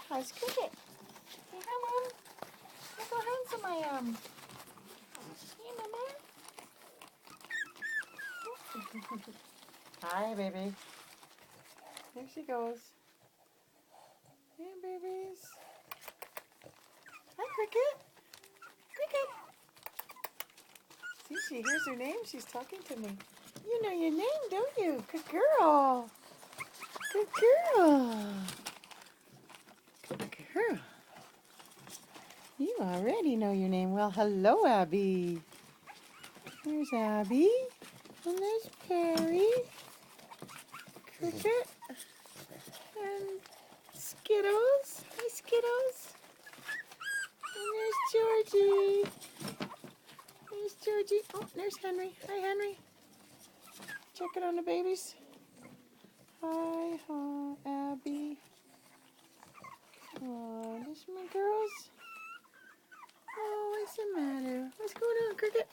How's Cricket? Say hi, Mom. Look how handsome I am. Hey, Mama. Hi, baby. There she goes. Hey, babies. Hi, Cricket. Cricket. See, she hears her name. She's talking to me. You know your name, don't you? Good girl. Good girl. Good girl. You already know your name. Well, hello, Abby. There's Abby. And there's Perry. Cricket. And Skittles. Hi, Skittles. And there's Georgie. There's Georgie. Oh, there's Henry. Hi, Henry. Check it on the babies. Hi, Abby. Oh, there's my girls. Oh, what's the matter? What's going on, Cricket?